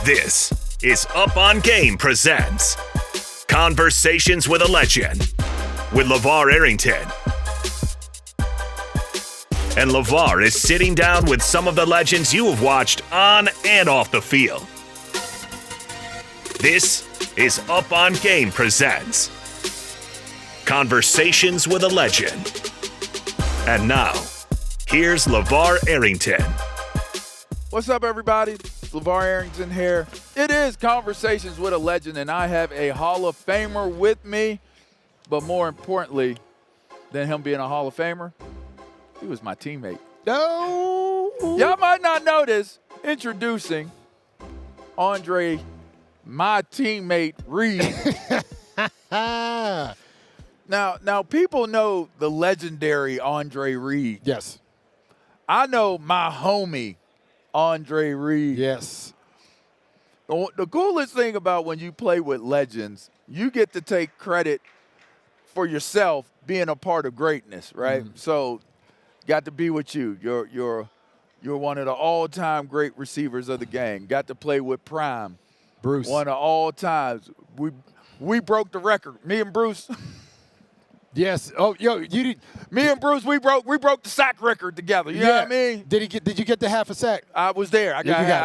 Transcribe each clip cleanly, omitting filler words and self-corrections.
This is Up on Game presents Conversations with a Legend with LaVar Arrington. And LaVar is sitting down with some of the legends you have watched on and off the field. This is Up on Game presents Conversations with a Legend. And now, here's LaVar Arrington. What's up, everybody? LaVar Arrington here. It is Conversations with a Legend, and I have a Hall of Famer with me. But more importantly than him being a Hall of Famer, he was my teammate. No. Y'all might not know this. Introducing Andre, my teammate, Reed. Now, people know the legendary Andre Reed. Yes. I know my homie, Andre Reed. Yes. The coolest thing about when you play with legends, you get to take credit for yourself being a part of greatness, right? Mm. So, got to be with you. You're one of the all-time great receivers of the game. Got to play with Prime, Bruce. one of all times. We broke the record. Me and Bruce. Yes. Oh, yo, you did. Me and Bruce, we broke the sack record together. You know what I mean? Did you get the half a sack? I was there. I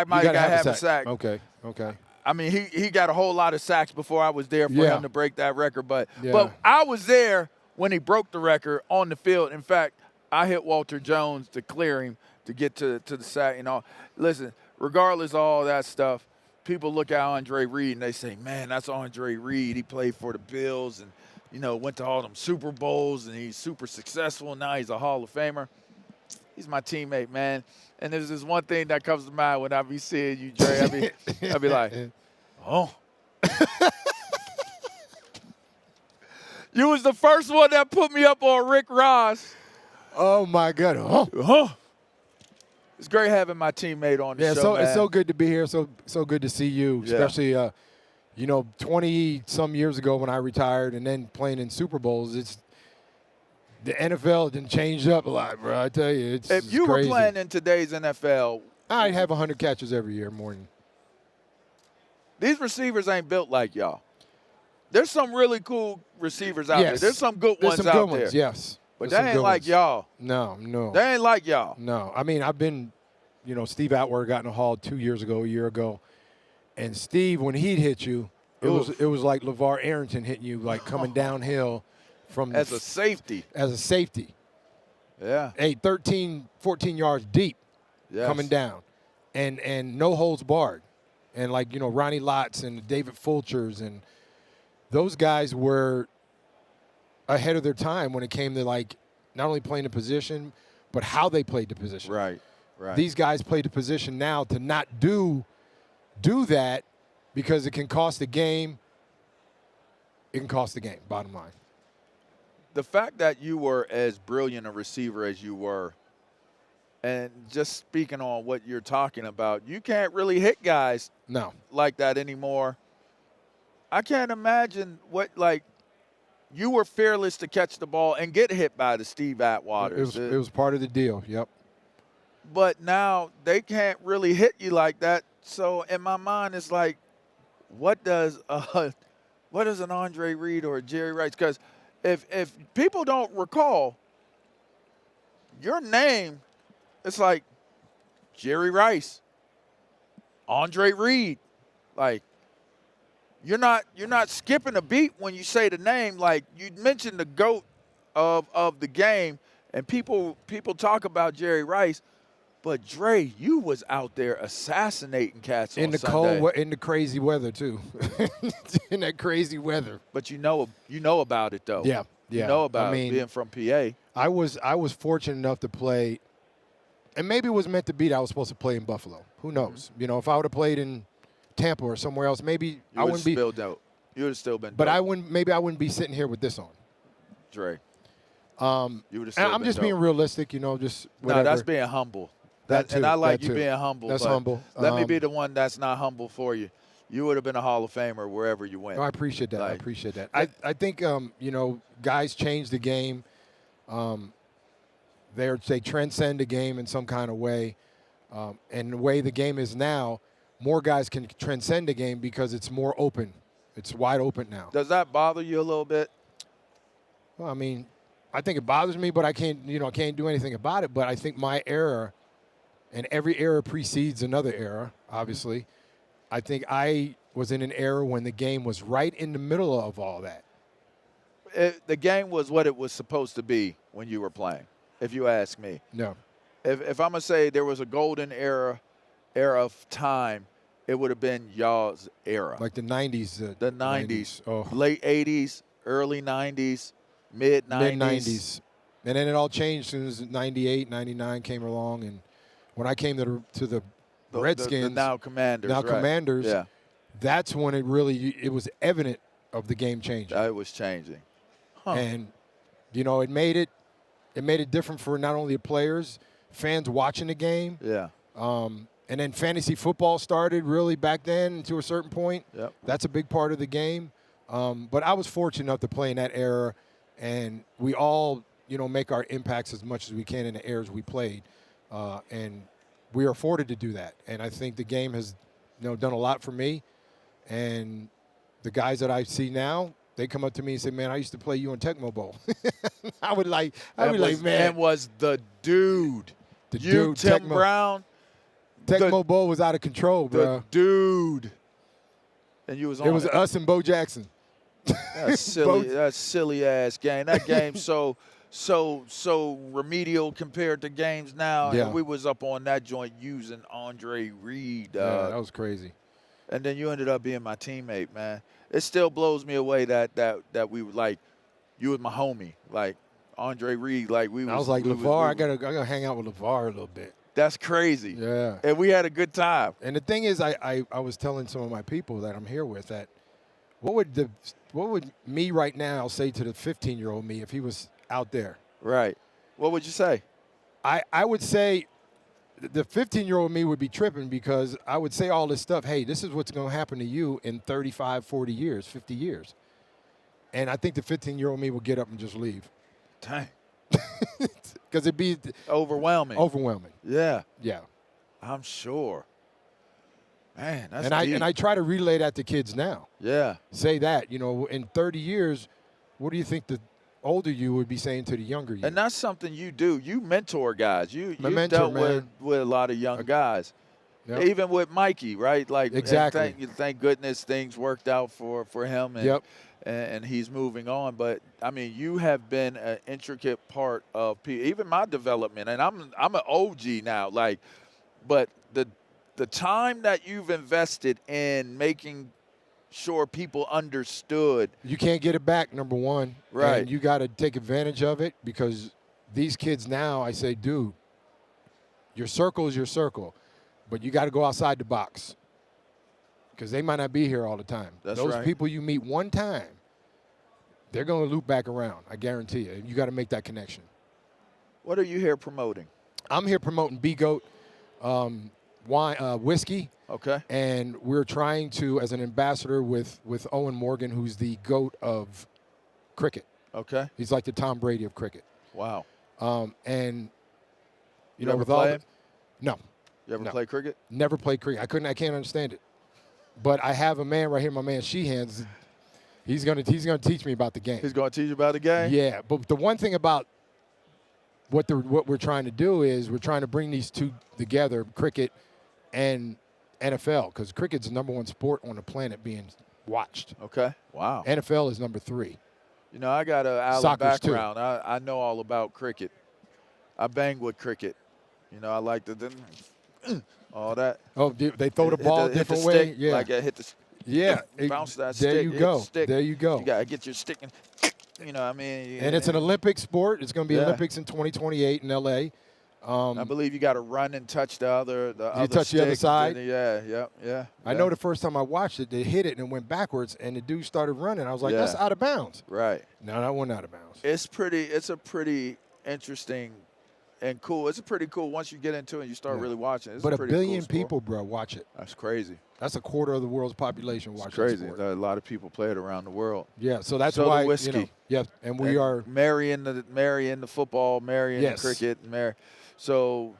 might have got half a sack. Okay. I mean, he got a whole lot of sacks before I was there for him to break that record. But I was there when he broke the record on the field. In fact, I hit Walter Jones to clear him to get to the sack. You know, listen, regardless of all that stuff, people look at Andre Reed and they say, man, that's Andre Reed. He played for the Bills and, you know, went to all them Super Bowls, and he's super successful. Now he's a Hall of Famer. He's my teammate, man. And there's this one thing that comes to mind when I be seeing you, Dre. I be like, oh. You was the first one that put me up on Rick Ross. Oh, my God. It's great having my teammate on the show, man. It's so good to be here. So good to see you, especially 20-some years ago when I retired and then playing in Super Bowls. It's the NFL didn't change up a lot, bro. I tell you, it's if you crazy. were playing in today's NFL, I'd have 100 catches every year morning. These receivers ain't built like y'all. There's some really cool receivers out there. There's some good ones out there. Yes. But they ain't like y'all. No. They ain't like y'all. No. I mean, I've been, Steve Atwater got in a Hall 2 years ago, a year ago. And Steve, when he'd hit you, it was like LaVar Arrington hitting you, like coming downhill from as a safety. As a safety. Yeah. 13, 14 yards deep coming down. And no holds barred. And Ronnie Lott's and David Fulchers, and those guys were ahead of their time when it came to not only playing the position, but how they played the position. Right. These guys play the position now to not do that because it can cost the game. It can cost the game, bottom line. The fact that you were as brilliant a receiver as you were, and just speaking on what you're talking about, you can't really hit guys like that anymore. I can't imagine you were fearless to catch the ball and get hit by the Steve Atwaters. It was part of the deal, yep. But now they can't really hit you like that. So in my mind, it's like, what does an Andre Reed or a Jerry Rice? Because if people don't recall, your name, it's like Jerry Rice, Andre Reed. Like, you're not skipping a beat when you say the name. Like, you mentioned the GOAT of the game, and people talk about Jerry Rice. But Dre, you was out there assassinating cats in on the Sunday. cold, in the crazy weather too. In that crazy weather. But you know about it though. Yeah. You know about it being from PA. I was fortunate enough to play, and maybe it was meant to be that I was supposed to play in Buffalo. Who knows? Mm-hmm. If I would have played in Tampa or somewhere else, maybe I wouldn't be. You would have still been. But dope. Maybe I wouldn't be sitting here with this on. Dre. You would have still I'm been just dope. being realistic. Just whatever. No, that's being humble. And I like you being humble. That's humble. Let me be the one that's not humble for you. You would have been a Hall of Famer wherever you went. No, I appreciate that. I think guys change the game. They transcend the game in some kind of way. And the way the game is now, more guys can transcend the game because it's more open. It's wide open now. Does that bother you a little bit? Well, I mean, I think it bothers me, but I can't do anything about it. But I think my era, and every era precedes another era, obviously. I think I was in an era when the game was right in the middle of all that. The game was what it was supposed to be when you were playing, if you ask me. No. If I'm going to say there was a golden era of time, it would have been y'all's era. Like the 90s. The 90s. Oh. Late 80s, early 90s, mid 90s. Mid-90s. And then it all changed as soon as 98, 99 came along. And when I came to the Redskins. The now Commanders. Now right. Commanders. Yeah. That's when it was evident of the game changing. It was changing. Huh. And, it made it different for not only the players, fans watching the game. Yeah. And then fantasy football started really back then to a certain point. Yep. That's a big part of the game. But I was fortunate enough to play in that era, and we all, make our impacts as much as we can in the eras we played. And we are afforded to do that. And I think the game has, done a lot for me. And the guys that I see now, they come up to me and say, "Man, I used to play you in Tecmo Bowl." I'd be like, "Man." And was the dude. Tim Tecmo Brown. Tecmo Bowl was out of control, bro. The dude. And you was on it. Was us and Bo Jackson. That's silly. That's silly ass game. That game so remedial compared to games now. Yeah. And we was up on that joint using Andre Reed. Yeah, that was crazy. And then you ended up being my teammate, man. It still blows me away that we were like, you was my homie, like Andre Reed, like we. I was like, LaVar, I gotta hang out with LaVar a little bit. That's crazy. Yeah. And we had a good time. And the thing is, I was telling some of my people that I'm here with that, what would me right now say to the 15-year-old me if he was out there? Right. What would you say? I would say the 15-year-old me would be tripping because I would say all this stuff. Hey, this is what's going to happen to you in 35, 40 years, 50 years. And I think the 15-year-old me would get up and just leave. Dang. Because it'd be overwhelming. Yeah. Yeah. I'm sure. Man, that's and deep. I try to relay that to kids now. Yeah. Say that, in 30 years, what do you think the older you would be saying to the younger you? And that's something you do. You mentor guys. You mentor, dealt with a lot of young guys. Yep. Even with Mikey, right? Like exactly. Thank goodness things worked out for him. And, yep. And he's moving on. But, I mean, you have been an intricate part of even my development. And I'm an OG now. But the time that you've invested in making sure people understood. You can't get it back, number one. Right. And you got to take advantage of it because these kids now, I say, dude, your circle is your circle. But you got to go outside the box because they might not be here all the time. Those people you meet one time, they're going to loop back around. I guarantee you. You got to make that connection. What are you here promoting? I'm here promoting B-Goat wine, whiskey. Okay. And we're trying to, as an ambassador with Owen Morgan, who's the GOAT of cricket. Okay. He's like the Tom Brady of cricket. Wow. And you know, ever with play all him? No. You ever play cricket? Never played cricket. I can't understand it. But I have a man right here, my man Sheehan's. He's gonna teach me about the game. He's gonna teach you about the game? Yeah. But the one thing about what we're trying to do is we're trying to bring these two together, cricket and NFL, because cricket's the number one sport on the planet being watched. Okay. Wow. NFL is number 3. You know, I got an Allen background. I know all about cricket. I bang with cricket. You know, I like all that. Oh, they throw the ball a different way? Stick, yeah. like I hit the yeah. bounce that there stick. You go. Stick. There you go. You got to get your stick and, you know what I mean? And it's an Olympic sport. It's going to be Olympics in 2028 in L.A. I believe you got to run and touch the other you touch the other side? Yeah. I know the first time I watched it, they hit it and it went backwards, and the dude started running. I was like, that's out of bounds. Right. No, that wasn't out of bounds. It's a pretty interesting and cool. It's a pretty cool once you get into it and you start really watching. It's but a a pretty billion cool sport. people, bro, watch it. That's crazy. That's a quarter of the world's population watching crazy. Sport. A lot of people play it around the world. Yeah, so that's why the whiskey. You know, yeah, and we are marrying the football, marrying the cricket, So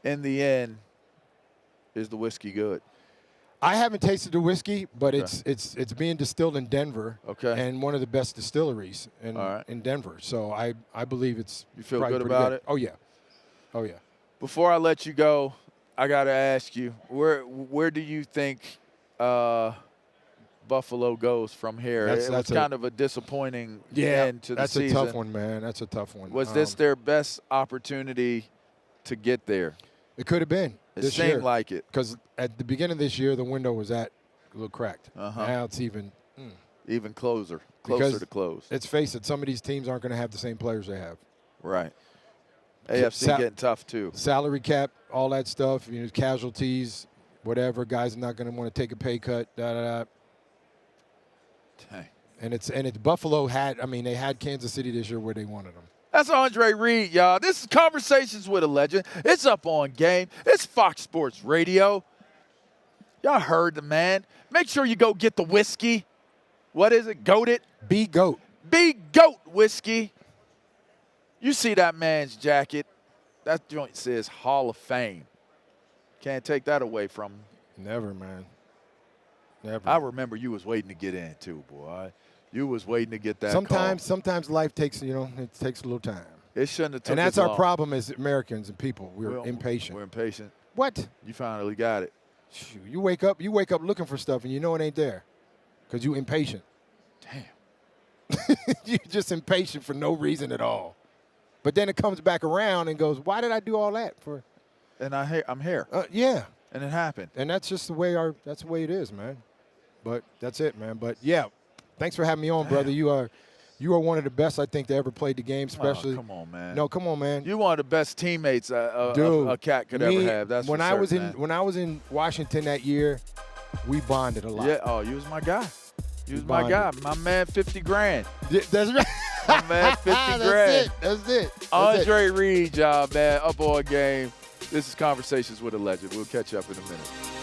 in the end, is the whiskey good? I haven't tasted the whiskey, but it's being distilled in Denver. Okay. And one of the best distilleries in Denver. So I believe it's. You feel good about it? Oh yeah. Oh yeah. Before I let you go, I got to ask you, where do you think Buffalo goes from here? It was kind of a disappointing end to the season. That's a tough one, man. That's a tough one. Was this their best opportunity to get there? It could have been. It seemed like it. Because at the beginning of this year, the window was a little cracked. Now it's even closer to close. Let's face it, some of these teams aren't going to have the same players they have. Right. AFC getting tough too. Salary cap, all that stuff, casualties, whatever. Guys are not going to want to take a pay cut. Dang. And it's Buffalo they had Kansas City this year where they wanted them. That's Andre Reed, y'all. This is Conversations with a Legend. It's Up on Game. It's Fox Sports Radio. Y'all heard the man. Make sure you go get the whiskey. What is it? Goat it? Be Goat. Be Goat whiskey. You see that man's jacket. That joint says Hall of Fame. Can't take that away from him. Never, man. Never. I remember you was waiting to get in too, boy. You was waiting to get that Sometimes life takes, it takes a little time. It shouldn't have taken And that's our problem as Americans and people. We're impatient. We're impatient. What? You finally got it. Shoot, you wake up looking for stuff and you know it ain't there because you impatient. Damn. You're just impatient for no reason at all. But then it comes back around and goes, why did I do all that for? And I'm here. Yeah. And it happened. And that's just the way it is, man. But that's it, man. But yeah, thanks for having me on, brother. You are one of the best I think to ever played the game, especially. Oh, come on, man. No, come on, man. You're one of the best teammates a cat could ever have. That's when I was in Washington that year, we bonded a lot. Yeah. Oh, you was my guy. You was my guy. My man, 50 grand. Yeah, that's right. My man, 50 grand. That's it. Andre Reed, y'all, man. Up on Game. This is Conversations with a Legend. We'll catch you up in a minute.